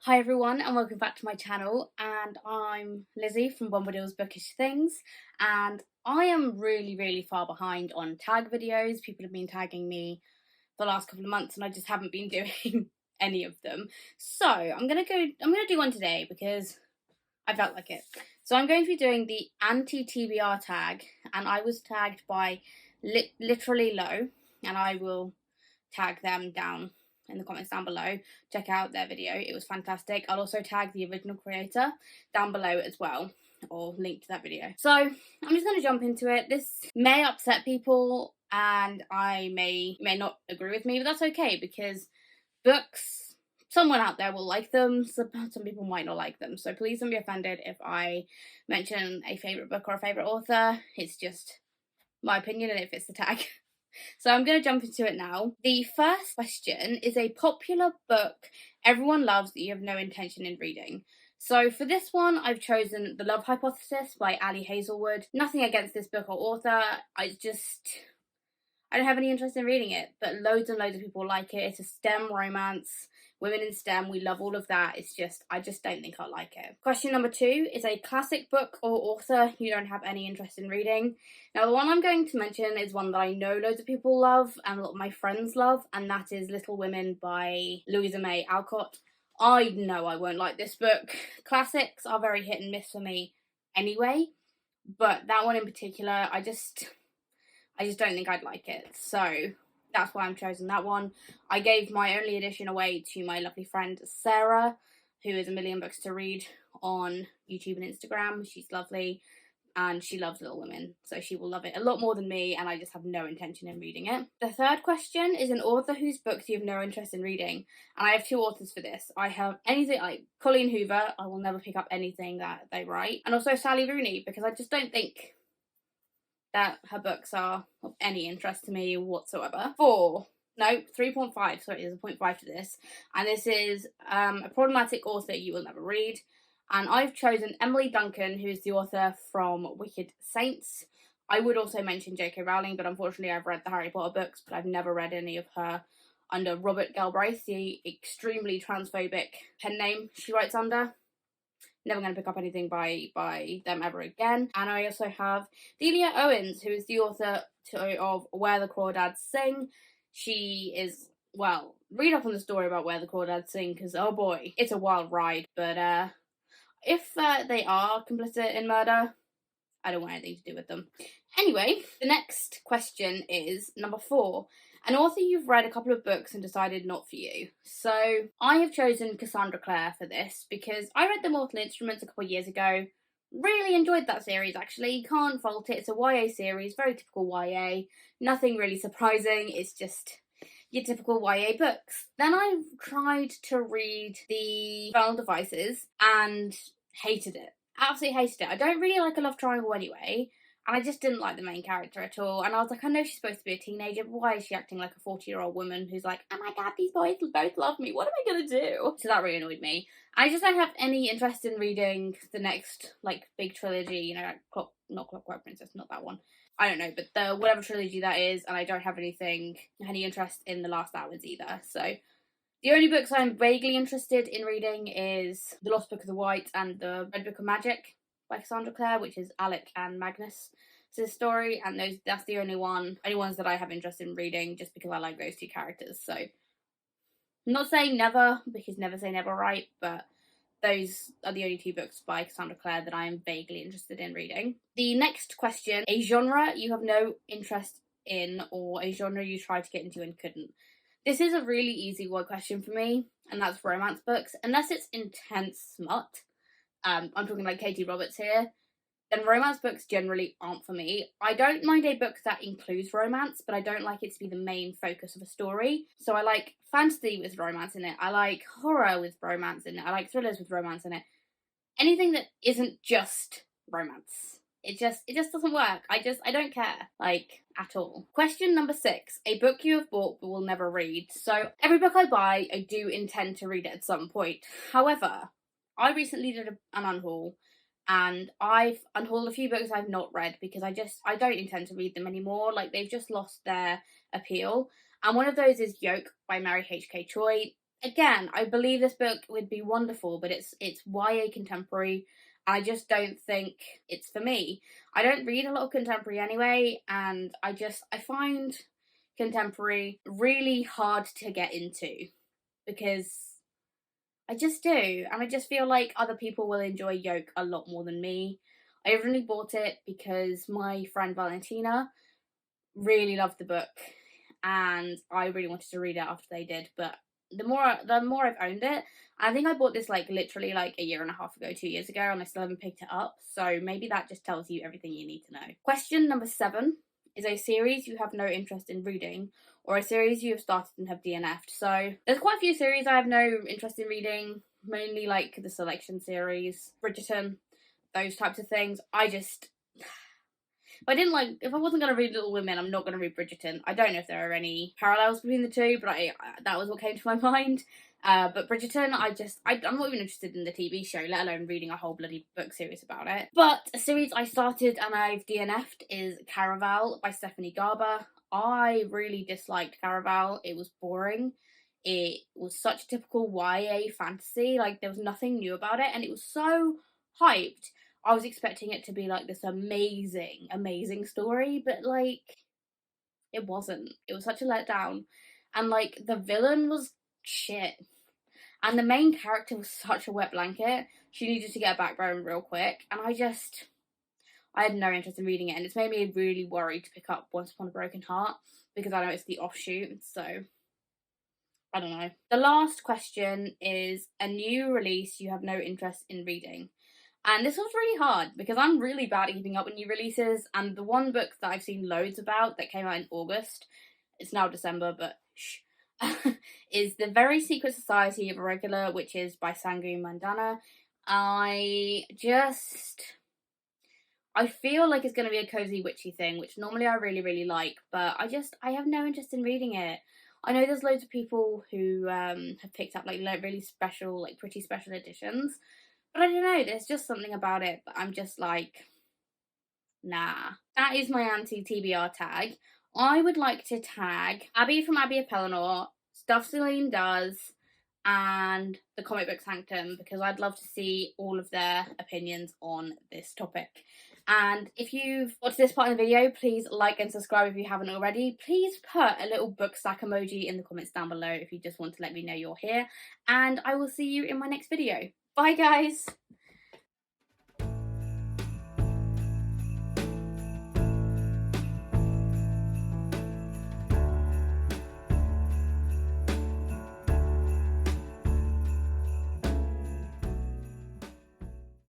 Hi everyone and welcome back to my channel, and I'm Lizzie from Bombadil's Bookish Things, and I am really far behind on tag videos. People have been tagging me the last couple of months and I just haven't been doing any of them. So I'm gonna do one today because I felt like it. So I'm going to be doing the anti-TBR tag, and I was tagged by literally low, and I will tag them down in the comments down below. Check out their video, it was fantastic. I'll also tag the original creator down below as well, or link to that video. So I'm just going to jump into it. This may upset people and I may not agree with me, but that's okay because books, someone out there will like them, some people might not like them, so please don't be offended if I mention a favourite book or a favourite author. It's just my opinion and it fits the tag. So I'm going to jump into it now. The first question is a popular book everyone loves that you have no intention in reading. So for this one, I've chosen The Love Hypothesis by Ali Hazelwood. Nothing against this book or author, I don't have any interest in reading it, but loads and loads of people like it. It's a STEM romance. Women in STEM, we love all of that. I just don't think I'll like it. Question number 2 is a classic book or author you don't have any interest in reading. Now, the one I'm going to mention is one that I know loads of people love and a lot of my friends love, and that is Little Women by Louisa May Alcott. I know I won't like this book. Classics are very hit and miss for me anyway, but that one in particular, I just don't think I'd like it. So that's why I'm choosing that one. I gave my only edition away to my lovely friend Sarah, who is a million books to read on YouTube and Instagram. She's lovely and she loves Little Women, so she will love it a lot more than me, and I just have no intention in reading it. The third question is an author whose books you have no interest in reading, and I have 2 authors for this. I have anything like Colleen Hoover, I will never pick up anything that they write, and also Sally Rooney, because I just don't think that her books are of any interest to me whatsoever. 3.5, sorry, there's a 0.5 to this, and this is a problematic author you will never read, and I've chosen Emily Duncan, who is the author from Wicked Saints. I would also mention J.K. Rowling, but unfortunately I've read the Harry Potter books, but I've never read any of her under Robert Galbraith, the extremely transphobic pen name she writes under. Never going to pick up anything by them ever again. And I also have Delia Owens, who is the author of Where the Crawdads Sing. She is, well, read up on the story about Where the Crawdads Sing, because oh boy, it's a wild ride. But if they are complicit in murder, I don't want anything to do with them. Anyway, the next question is number 4. An author you've read a couple of books and decided not for you. So I have chosen Cassandra Clare for this because I read The Mortal Instruments a couple of years ago. Really enjoyed that series, actually. Can't fault it. It's a YA series, very typical YA. Nothing really surprising. It's just your typical YA books. Then I tried to read The Final Devices and hated it. Absolutely hated it. I don't really like a love triangle anyway, and I just didn't like the main character at all. And I was like, I know she's supposed to be a teenager, but why is she acting like a 40-year-old woman who's like, oh my god, these boys both love me, what am I gonna do? So that really annoyed me. I just don't have any interest in reading the next, like, big trilogy, you know, like not Clockwork Princess, not that one. I don't know, but the whatever trilogy that is, and I don't have any interest in The Last Hours either, so the only books I'm vaguely interested in reading is The Lost Book of the White and The Red Book of Magic by Cassandra Clare, which is Alec and Magnus' story, and that's the only ones that I have interest in reading, just because I like those 2 characters. So I'm not saying never, because never say never, right? But those are the only 2 books by Cassandra Clare that I am vaguely interested in reading. The next question, a genre you have no interest in, or a genre you tried to get into and couldn't. This is a really easy one question for me, and that's romance books. Unless it's intense smut, I'm talking like Katie Roberts here, then romance books generally aren't for me. I don't mind a book that includes romance, but I don't like it to be the main focus of a story. So I like fantasy with romance in it. I like horror with romance in it. I like thrillers with romance in it. Anything that isn't just romance. It just doesn't work. I don't care, like, at all. Question number 6. A book you have bought but will never read. So every book I buy, I do intend to read it at some point. However, I recently did an unhaul, and I've unhauled a few books I've not read because I don't intend to read them anymore. Like, they've just lost their appeal. And one of those is Yoke by Mary H.K. Choi. again, I believe this book would be wonderful, but it's YA contemporary. I just don't think it's for me. I don't read a lot of contemporary anyway, and I find contemporary really hard to get into because I just do, and I just feel like other people will enjoy Yoke a lot more than me. I originally bought it because my friend Valentina really loved the book, and I really wanted to read it after they did. But the more I've owned it, I think I bought this like literally like a year and a half ago, 2 years ago, and I still haven't picked it up. So maybe that just tells you everything you need to know. Question number 7 is a series you have no interest in reading, or a series you have started and have DNF'd. So there's quite a few series I have no interest in reading, mainly like the Selection series, Bridgerton, those types of things. If I wasn't going to read Little Women, I'm not going to read Bridgerton. I don't know if there are any parallels between the two, but that was what came to my mind. But Bridgerton, I'm not even interested in the TV show, let alone reading a whole bloody book series about it. But a series I started and I've DNF'd is Caraval by Stephanie Garber. I really disliked Caraval. It was boring. It was such a typical YA fantasy. Like, there was nothing new about it, and it was so hyped. I was expecting it to be like this amazing, amazing story, but like, it wasn't. It was such a letdown. And like, the villain was shit. And the main character was such a wet blanket. She needed to get a backbone real quick. And I had no interest in reading it. And it's made me really worried to pick up Once Upon a Broken Heart, because I know it's the offshoot. So, I don't know. The last question is a new release you have no interest in reading. And this was really hard because I'm really bad at keeping up with new releases. And the one book that I've seen loads about that came out in August, it's now December, but shh, is The Very Secret Society of Irregular Witches by Sangu Mandana. I feel like it's going to be a cozy witchy thing, which normally I really, really like, but I have no interest in reading it. I know there's loads of people who have picked up like really special, like pretty special editions, but I don't know, there's just something about it that I'm just like, nah. That is my anti-TBR tag. I would like to tag Abby from Abby of Pelennor, Stuff Celine Does, and the Comic Book Sanctum, because I'd love to see all of their opinions on this topic. And if you've watched this part of the video, please like and subscribe if you haven't already. Please put a little book stack emoji in the comments down below if you just want to let me know you're here. And I will see you in my next video. Bye, guys!